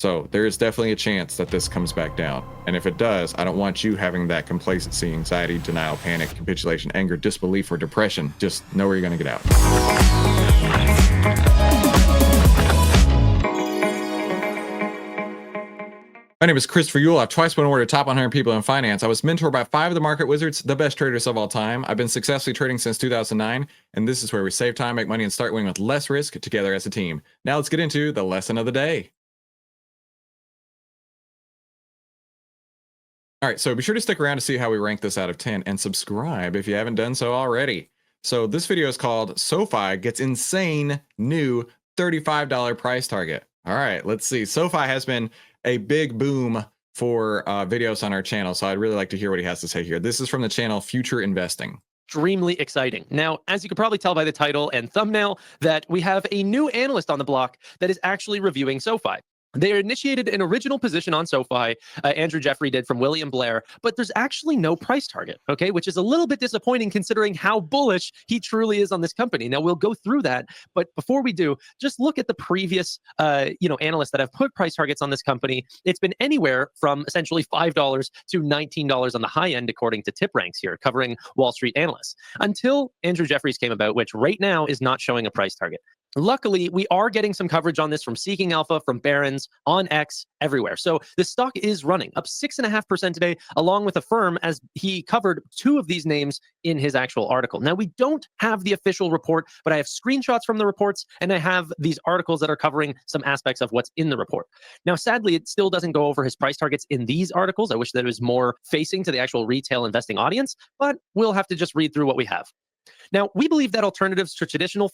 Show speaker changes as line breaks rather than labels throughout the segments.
So there is definitely a chance that this comes back down. And if it does, I don't want you having that complacency, anxiety, denial, panic, capitulation, anger, disbelief, or depression. Just know where you're going to get out. My name is Christopher Yule. I've twice been awarded top 100 people in finance. I was mentored by 5 of the market wizards, the best traders of all time. I've been successfully trading since 2009, and this is where we save time, make money, and start winning with less risk together as a team. Now let's get into the lesson of the day. All right, so be sure to stick around to see how we rank this out of 10 and subscribe if you haven't done so already. So this video is called SoFi Gets Insane New $35 Price Target. All right, let's see. SoFi has been a big boom for videos on our channel, so I'd really like to hear what he has to say here. This is from the channel Future Investing.
Extremely exciting. Now, as you can probably tell by the title and thumbnail, that we have a new analyst on the block that is actually reviewing SoFi. They initiated an original position on SoFi, Andrew Jeffrey did, from William Blair, but there's actually no price target, okay? Which is a little bit disappointing considering how bullish he truly is on this company. Now, we'll go through that, but before we do, just look at the previous analysts that have put price targets on this company. It's been anywhere from essentially $5 to $19 on the high end, according to TipRanks here, covering Wall Street analysts, until Andrew Jeffries came about, which right now is not showing a price target. Luckily, we are getting some coverage on this from Seeking Alpha, from Barron's, on X, everywhere. So the stock is running up 6.5% today, along with Affirm, as he covered 2 of these names in his actual article. Now, we don't have the official report, but I have screenshots from the reports, and I have these articles that are covering some aspects of what's in the report. Now, sadly, it still doesn't go over his price targets in these articles. I wish that it was more facing to the actual retail investing audience, but we'll have to just read through what we have. Now, we believe that alternatives to traditional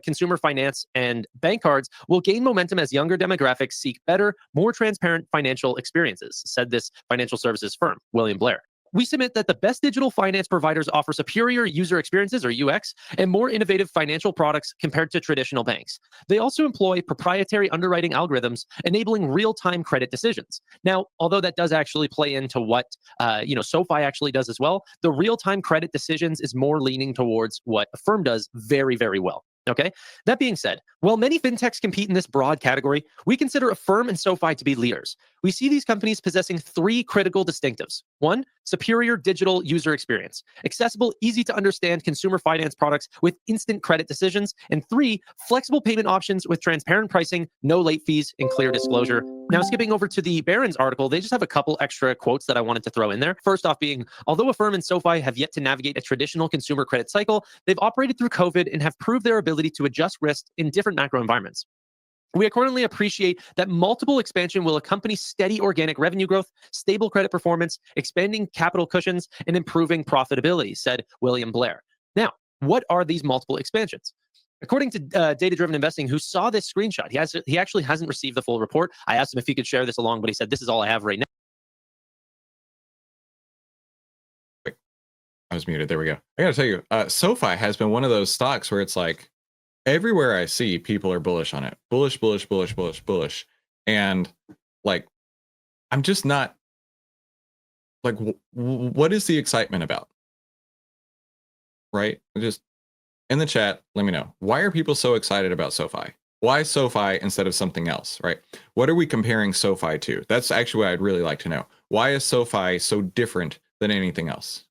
consumer finance and bank cards will gain momentum as younger demographics seek better, more transparent financial experiences, said this financial services firm, William Blair. We submit that the best digital finance providers offer superior user experiences, or UX, and more innovative financial products compared to traditional banks. They also employ proprietary underwriting algorithms, enabling real-time credit decisions. Now, although that does actually play into what SoFi actually does as well, the real-time credit decisions is more leaning towards what Affirm does very, very well. Okay. That being said, while many fintechs compete in this broad category, we consider Affirm and SoFi to be leaders. We see these companies possessing 3 critical distinctives. 1, superior digital user experience, accessible, easy to understand consumer finance products with instant credit decisions, and 3, flexible payment options with transparent pricing, no late fees, and clear disclosure. Now, skipping over to the Barron's article, they just have a couple extra quotes that I wanted to throw in there. First off being, although Affirm and SoFi have yet to navigate a traditional consumer credit cycle, they've operated through COVID and have proved their ability to adjust risk in different macro environments. We accordingly appreciate that multiple expansion will accompany steady organic revenue growth, stable credit performance, expanding capital cushions, and improving profitability, said William Blair. Now, what are these multiple expansions? According to Data-Driven Investing, who saw this screenshot, he actually hasn't received the full report. I asked him if he could share this along, but he said, this is all I have right now.
Wait, I was muted. There we go. I got to tell you, SoFi has been one of those stocks where it's like, everywhere I see, people are bullish on it. Bullish, bullish, bullish, bullish, bullish. And like, I'm just not like, what is the excitement about? Right? Just in the chat, let me know. Why are people so excited about SoFi? Why SoFi instead of something else, right? What are we comparing SoFi to? That's actually what I'd really like to know. Why is SoFi so different than anything else?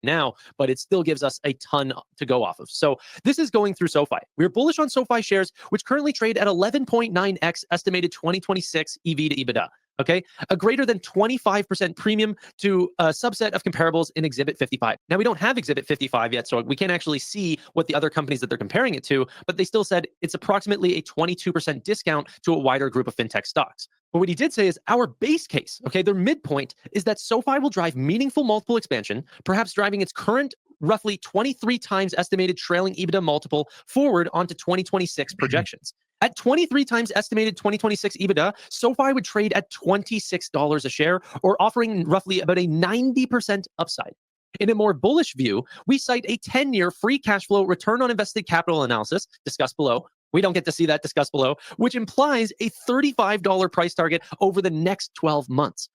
Now, but it still gives us a ton to go off of. So this is going through SoFi. We're bullish on SoFi shares, which currently trade at 11.9x estimated 2026 EV to EBITDA. Okay, a greater than 25% premium to a subset of comparables in Exhibit 55. Now, we don't have Exhibit 55 yet, so we can't actually see what the other companies that they're comparing it to, but they still said it's approximately a 22% discount to a wider group of fintech stocks. But what he did say is our base case, okay, their midpoint is that SoFi will drive meaningful multiple expansion, perhaps driving its current roughly 23 times estimated trailing EBITDA multiple forward onto 2026 projections. At 23 times estimated 2026 EBITDA, SoFi would trade at $26 a share, or offering roughly about a 90% upside. In a more bullish view, we cite a 10-year free cash flow return on invested capital analysis, discussed below. We don't get to see that discussed below, which implies a $35 price target over the next 12 months.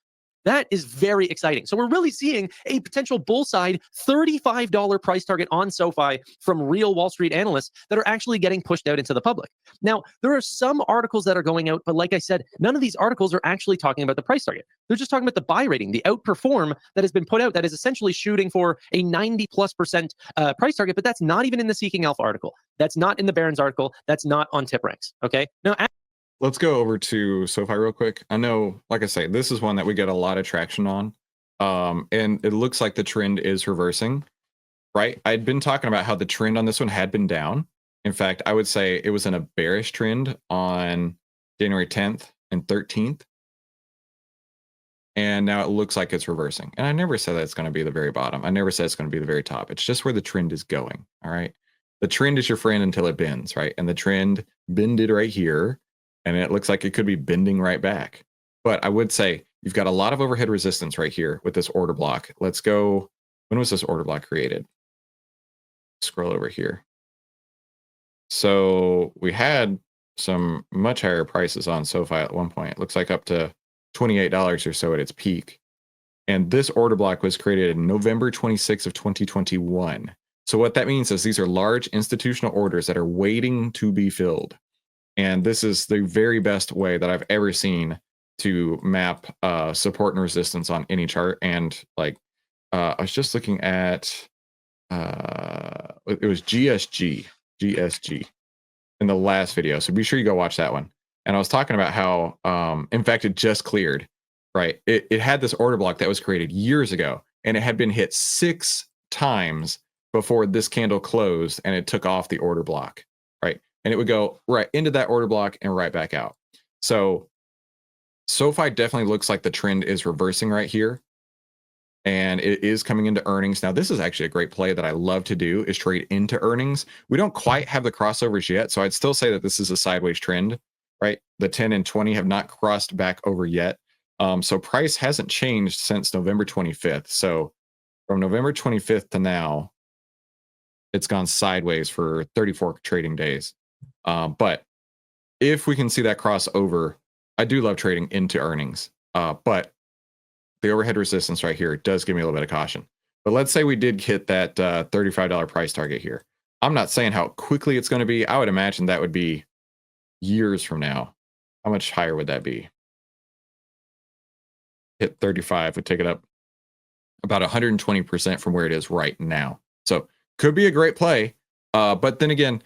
That is very exciting. So we're really seeing a potential bull side $35 price target on SoFi from real Wall Street analysts that are actually getting pushed out into the public. Now, there are some articles that are going out, but like I said, none of these articles are actually talking about the price target. They're just talking about the buy rating, the outperform that has been put out that is essentially shooting for a 90+% price target, but that's not even in the Seeking Alpha article. That's not in the Barron's article. That's not on TipRanks. Okay. Now,
let's go over to SoFi real quick. I know, like I say, this is one that we get a lot of traction on. And it looks like the trend is reversing, right? I'd been talking about how the trend on this one had been down. In fact, I would say it was in a bearish trend on January 10th and 13th. And now it looks like it's reversing. And I never said that it's going to be the very bottom. I never said it's going to be the very top. It's just where the trend is going. All right. The trend is your friend until it bends, right? And the trend bended right here. And it looks like it could be bending right back. But I would say you've got a lot of overhead resistance right here with this order block. Let's go. When was this order block created? Scroll over here. So we had some much higher prices on SoFi at one point. It looks like up to $28 or so at its peak. And this order block was created in November 26th of 2021. So what that means is these are large institutional orders that are waiting to be filled. And this is the very best way that I've ever seen to map support and resistance on any chart. And like, I was just looking at, it was GSG in the last video. So be sure you go watch that one. And I was talking about how, in fact, it just cleared, right? It had this order block that was created years ago, and it had been hit 6 times before this candle closed, and it took off the order block, right? And it would go right into that order block and right back out. So SoFi definitely looks like the trend is reversing right here. And it is coming into earnings. Now, this is actually a great play that I love to do, is trade into earnings. We don't quite have the crossovers yet, so I'd still say that this is a sideways trend, right? The 10 and 20 have not crossed back over yet. So price hasn't changed since November 25th. So from November 25th to now, it's gone sideways for 34 trading days. But if we can see that crossover, I do love trading into earnings. But the overhead resistance right here does give me a little bit of caution. But let's say we did hit that $35 price target here. I'm not saying how quickly it's going to be. I would imagine that would be years from now. How much higher would that be? Hit 35 would take it up about 120% from where it is right now. So could be a great play. But then again,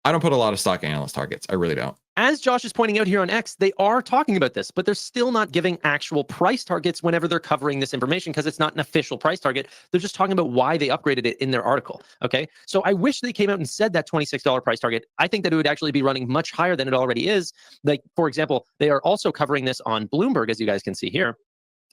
I don't put a lot of stock analyst targets. I really don't.
As Josh is pointing out here on X, they are talking about this, but they're still not giving actual price targets whenever they're covering this information because it's not an official price target. They're just talking about why they upgraded it in their article. Okay. So I wish they came out and said that $26 price target. I think that it would actually be running much higher than it already is. Like, for example, they are also covering this on Bloomberg, as you guys can see here.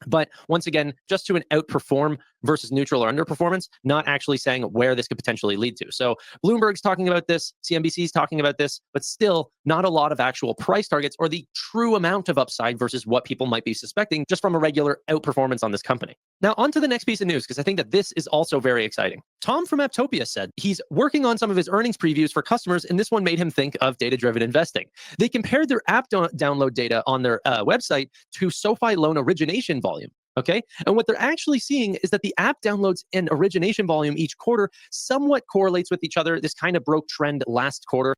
But once again, just to an outperform versus neutral or underperformance, not actually saying where this could potentially lead to. So Bloomberg's talking about this, CNBC's talking about this, but still not a lot of actual price targets or the true amount of upside versus what people might be suspecting just from a regular outperformance on this company. Now, on to the next piece of news, because I think that this is also very exciting. Tom from Apptopia said he's working on some of his earnings previews for customers, and this one made him think of data-driven investing. They compared their app download data on their website to SoFi loan origination volume. Okay. And what they're actually seeing is that the app downloads and origination volume each quarter somewhat correlates with each other. This kind of broke trend last quarter.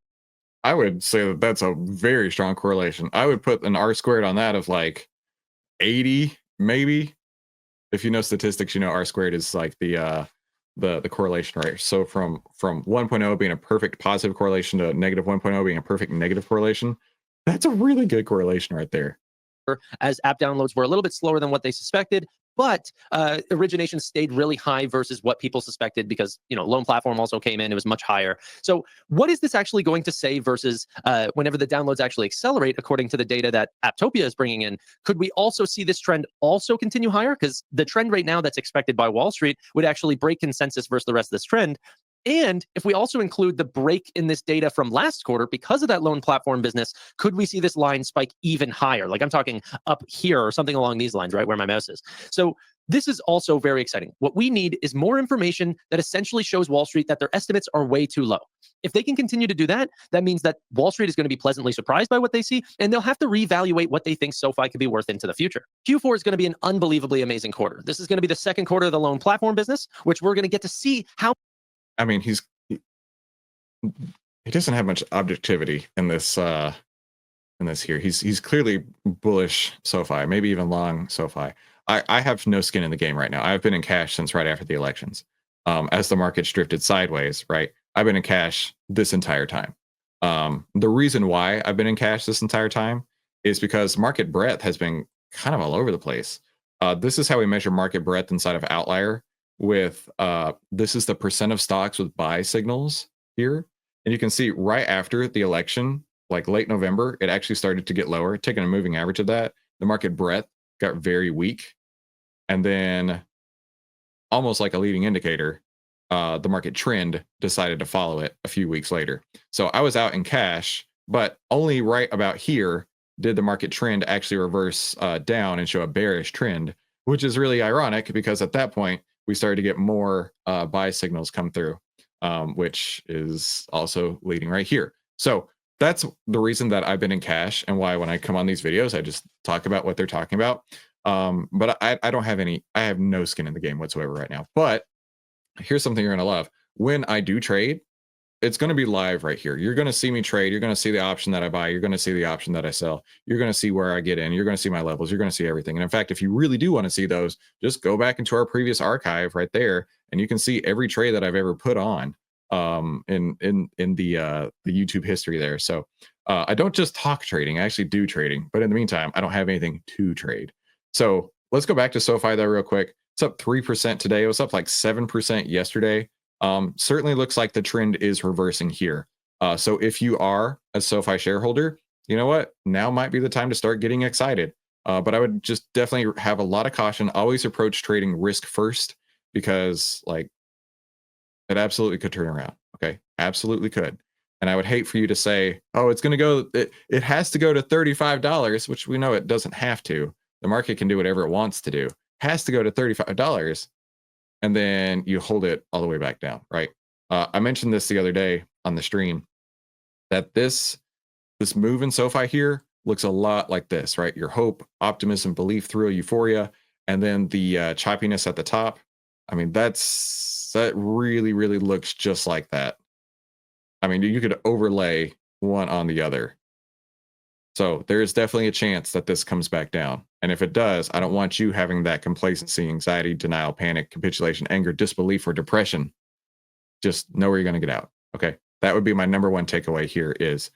I would say that that's a very strong correlation. I would put an R-squared on that of like 80, maybe. If you know statistics, you know R-squared is like the correlation rate. So from 1.0 being a perfect positive correlation to negative 1.0 being a perfect negative correlation, that's a really good correlation right there.
As app downloads were a little bit slower than what they suspected, but origination stayed really high versus what people suspected because, you know, loan platform also came in, it was much higher. So what is this actually going to say versus whenever the downloads actually accelerate, according to the data that Apptopia is bringing in? Could we also see this trend also continue higher? Because the trend right now that's expected by Wall Street would actually break consensus versus the rest of this trend. And if we also include the break in this data from last quarter, because of that loan platform business, could we see this line spike even higher? Like I'm talking up here or something along these lines, right where my mouse is. So This is also very exciting. What we need is more information that essentially shows Wall Street that their estimates are way too low. If they can continue to do that, that means that Wall Street is going to be pleasantly surprised by what they see, and they'll have to reevaluate what they think SoFi could be worth into the future. Q4 is going to be an unbelievably amazing quarter. This is going to be the second quarter of the loan platform business, which we're going to get to see how.
I mean, he doesn't have much objectivity in this here. He's clearly bullish SoFi, maybe even long SoFi. I have no skin in the game right now. I've been in cash since right after the elections. As the market's drifted sideways, right? I've been in cash this entire time. The reason why I've been in cash this entire time is because market breadth has been kind of all over the place. This is how we measure market breadth inside of Outlier with this is the percent of stocks with buy signals here. And you can see right after the election, like late November, it actually started to get lower. Taking a moving average of that, the market breadth got very weak. And then almost like a leading indicator, the market trend decided to follow it a few weeks later. So I was out in cash, but only right about here did the market trend actually reverse down and show a bearish trend, which is really ironic because at that point, we started to get more buy signals come through, which is also leading right here. So that's the reason that I've been in cash and why when I come on these videos, I just talk about what they're talking about. But I don't have I have no skin in the game whatsoever right now. But here's something you're going to love. When I do trade, it's going to be live right here. You're going to see me trade. You're going to see the option that I buy. You're going to see the option that I sell. You're going to see where I get in. You're going to see my levels. You're going to see everything. And in fact, if you really do want to see those, just go back into our previous archive right there, and you can see every trade that I've ever put on in the YouTube history there. So I don't just talk trading. I actually do trading. But in the meantime, I don't have anything to trade. So let's go back to SoFi though real quick. It's up 3% today. It was up like 7% yesterday. Certainly looks like the trend is reversing here. So if you are a SoFi shareholder, you know what? Now might be the time to start getting excited. But I would just definitely have a lot of caution. Always approach trading risk first because like it absolutely could turn around. Okay, absolutely could. And I would hate for you to say, oh, it's going to go, it has to go to $35, which we know it doesn't have to. The market can do whatever it wants to do. Has to go to $35. And then you hold it all the way back down, right? I mentioned this the other day on the stream that this move in SoFi here looks a lot like this, right? Your hope, optimism, belief through euphoria, and then the choppiness at the top. I mean, that really, really looks just like that. I mean, you could overlay one on the other. So there is definitely a chance that this comes back down. And if it does, I don't want you having that complacency, anxiety, denial, panic, capitulation, anger, disbelief, or depression. Just know where you're going to get out. Okay. That would be my number one takeaway here is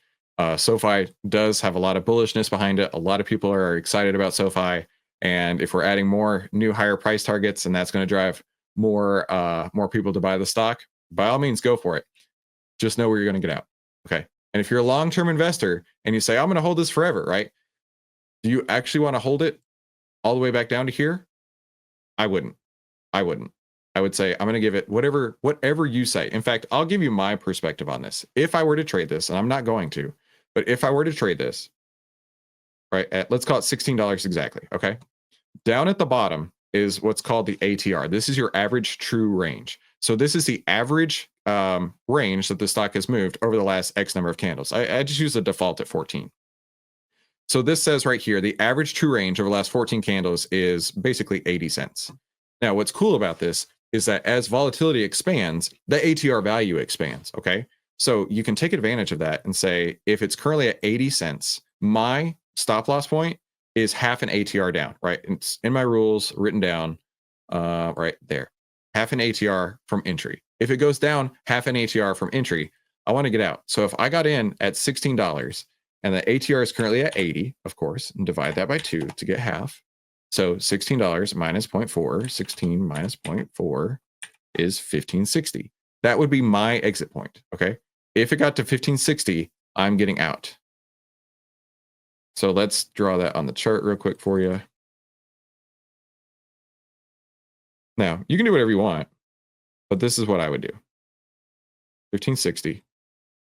SoFi does have a lot of bullishness behind it. A lot of people are excited about SoFi. And if we're adding more new higher price targets and that's going to drive more people to buy the stock, by all means, go for it. Just know where you're going to get out. Okay. And if you're a long-term investor and you say, I'm going to hold this forever, right? Do you actually want to hold it all the way back down to here? I wouldn't. I would say, I'm going to give it whatever you say. In fact, I'll give you my perspective on this. If I were to trade this, and I'm not going to, but if I were to trade this, right, let's call it $16 exactly. Okay. Down at the bottom is what's called the ATR. This is your average true range. So this is the average range that the stock has moved over the last X number of candles. I just use the default at 14. So this says right here, the average true range over the last 14 candles is basically 80 cents. Now, what's cool about this is that as volatility expands, the ATR value expands, okay? So you can take advantage of that and say, if it's currently at 80 cents, my stop loss point is half an ATR down, right? It's in my rules written down right there. Half an ATR from entry. If it goes down half an ATR from entry, I want to get out. So if I got in at $16 and the ATR is currently at 80, of course, and divide that by 2 to get half. So $16 minus 0.4, 16 minus 0.4 is 1560. That would be my exit point, okay? If it got to 1560, I'm getting out. So let's draw that on the chart real quick for you. Now, you can do whatever you want, but this is what I would do. 1560.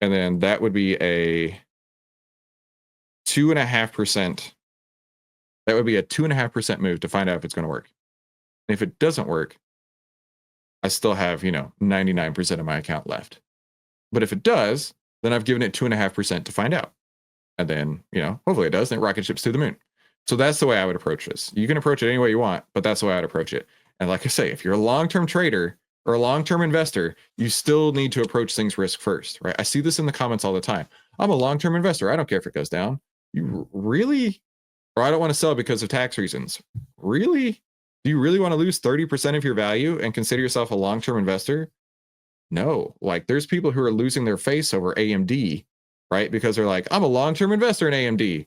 And then that would be a 2.5%. That would be a 2.5% move to find out if it's going to work. And if it doesn't work, I still have, 99% of my account left. But if it does, then I've given it 2.5% to find out. And then, hopefully it does, and it rocket ships to the moon. So that's the way I would approach this. You can approach it any way you want, but that's the way I would approach it. And like I say, if you're a long-term trader or a long-term investor, you still need to approach things risk first, right? I see this in the comments all the time. I'm a long-term investor. I don't care if it goes down. You really? Or I don't want to sell because of tax reasons. Really? Do you really want to lose 30% of your value and consider yourself a long-term investor? No. Like, there's people who are losing their face over AMD, right? Because they're like, I'm a long-term investor in AMD.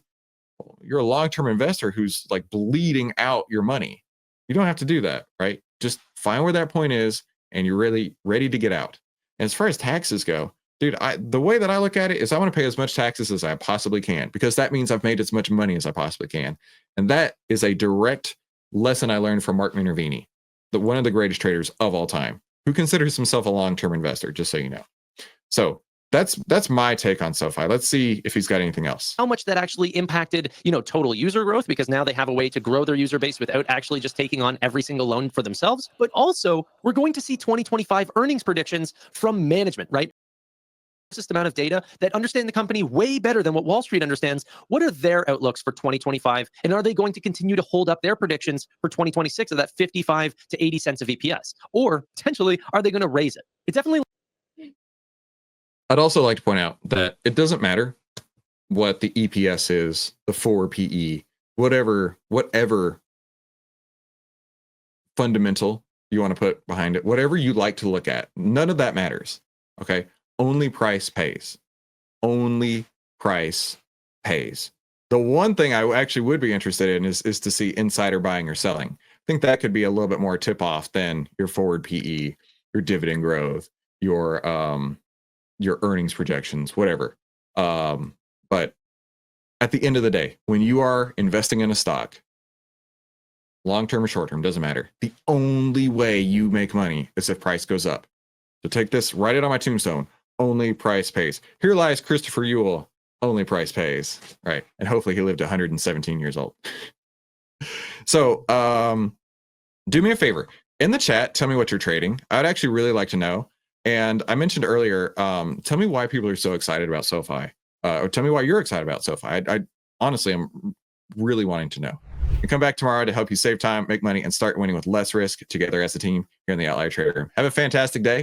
You're a long-term investor who's like bleeding out your money. You don't have to do that, right? Just find where that point is and you're really ready to get out. And as far as taxes go, dude, the way that I look at it is I want to pay as much taxes as I possibly can, because that means I've made as much money as I possibly can. And that is a direct lesson I learned from Mark Minervini, one of the greatest traders of all time, who considers himself a long-term investor, just so you know. So that's my take on SoFi. Let's see if he's got anything else.
How much that actually impacted, total user growth, because now they have a way to grow their user base without actually just taking on every single loan for themselves. But also, we're going to see 2025 earnings predictions from management, right? Just amount of data that understand the company way better than what Wall Street understands. What are their outlooks for 2025? And are they going to continue to hold up their predictions for 2026 of that 55 to 80 cents of EPS? Or potentially, are they going to raise it? It definitely.
I'd also like to point out that it doesn't matter what the EPS is, the forward PE, whatever fundamental you want to put behind it, whatever you like to look at, none of that matters. Okay. Only price pays. Only price pays. The one thing I actually would be interested in is to see insider buying or selling. I think that could be a little bit more tip off than your forward PE, your dividend growth, your earnings projections, whatever. But at the end of the day, when you are investing in a stock, long-term or short-term, doesn't matter. The only way you make money is if price goes up. So take this, write it on my tombstone. Only price pays. Here lies Christopher Ewell. Only price pays. Right. And hopefully he lived 117 years old. So do me a favor. In the chat, tell me what you're trading. I'd actually really like to know. And I mentioned earlier, tell me why people are so excited about SoFi. Or tell me why you're excited about SoFi. I honestly am really wanting to know. And come back tomorrow to help you save time, make money, and start winning with less risk together as a team here in the Outlier Trader Room. Have a fantastic day.